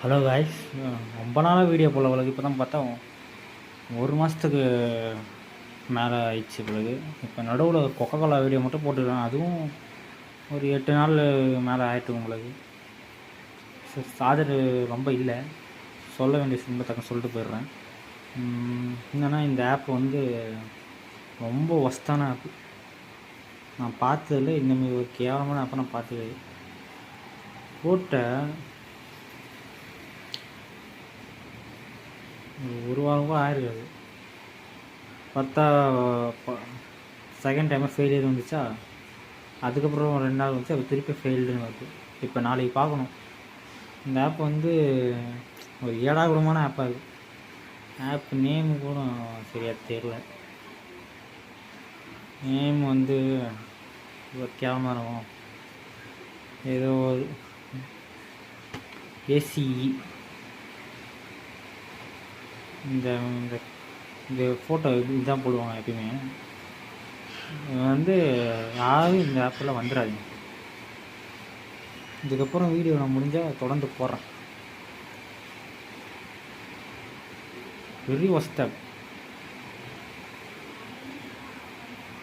Hello guys, ரொம்ப நாளாக video போடல உங்களுக்கு. இப்போ தான் பார்த்தா 1 மாதத்துக்கு மேலே ஆயிடுச்சு பிறகு. இப்போ நடுவில் கொக்கோ கோலா வீடியோ மட்டும் போட்டுருக்கேன். அதுவும் ஒரு 8 நாள் மேலே ஆகிட்டு உங்களுக்கு. சார்ஜர் ரொம்ப இல்லை, சொல்ல வேண்டிய சிம்பத்தக்க சொல்லிட்டு போயிடுறேன். என்னென்னா, இந்த ஆப் வந்து ரொம்ப ஒஸ்ட்டான ஆப்பு. நான் பார்த்ததில்ல, இந்தமாரி ஒரு கேவலமான ஆப்பை நான் பார்த்தது. போட்ட ஒரு வாரம் கூட ஆயிருக்காது. பார்த்தா செகண்ட் டைமாக ஃபெயிலியர் வந்துச்சா, அதுக்கப்புறம் 2 நாள் வந்துச்சு, அது திருப்பி ஃபெயில்டுன்னு வருது. இப்போ நாளைக்கு பார்க்கணும். இந்த ஆப் வந்து ஒரு ஏடாகூடமான ஆப்பாக இருக்குது. ஆப் நேமு கூட சரியாக தெரியல. நேம் வந்து ஒரு கேவலமாக இருக்கும். ஏதோ ஒரு ஏசிஇ இந்த இந்த ஃபோட்டோ இதுதான் போடுவாங்க எப்பயுமே. வந்து யாரும் இந்த ஆப்பில் வந்துடாதீங்க. இதுக்கப்புறம் வீடியோ நான் முடிஞ்சால் தொடர்ந்து போடுறேன். Very worst app.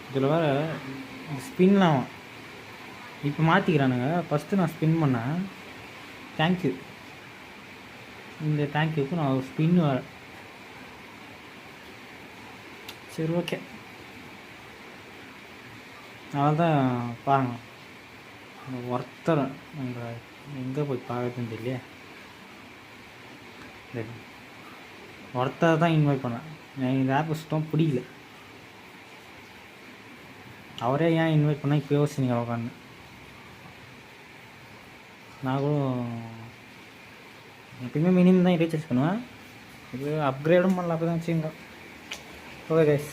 இதில் வேறு ஸ்பின்லாம் இப்போ மாற்றிக்கிறானுங்க. ஃபஸ்ட்டு நான் ஸ்பின் பண்ணேன், தேங்க்யூ. இந்த தேங்க்யூக்கு நான் ஒரு ஸ்பின் வேறு. சரி, ஓகே, அதனால தான் பாருங்கள். ஒருத்தர் எங்கே போய் பார்க்குறதுன்னு தெரியல. ஒருத்தர் தான் இன்வைட் பண்ணேன். எனக்கு இந்த ஆப் சுத்தம் பிடிக்கல. அவரே ஏன் இன்வைட் பண்ணால் இப்போ யோசிச்சிங்க உட்காந்து. நான் கூட எப்பயுமே மினிமம் தான் ரீசார்ஜ் பண்ணுவேன். இது அப்கிரேடும் பண்ணல, அப்போ தான் வச்சுங்க. Okay guys.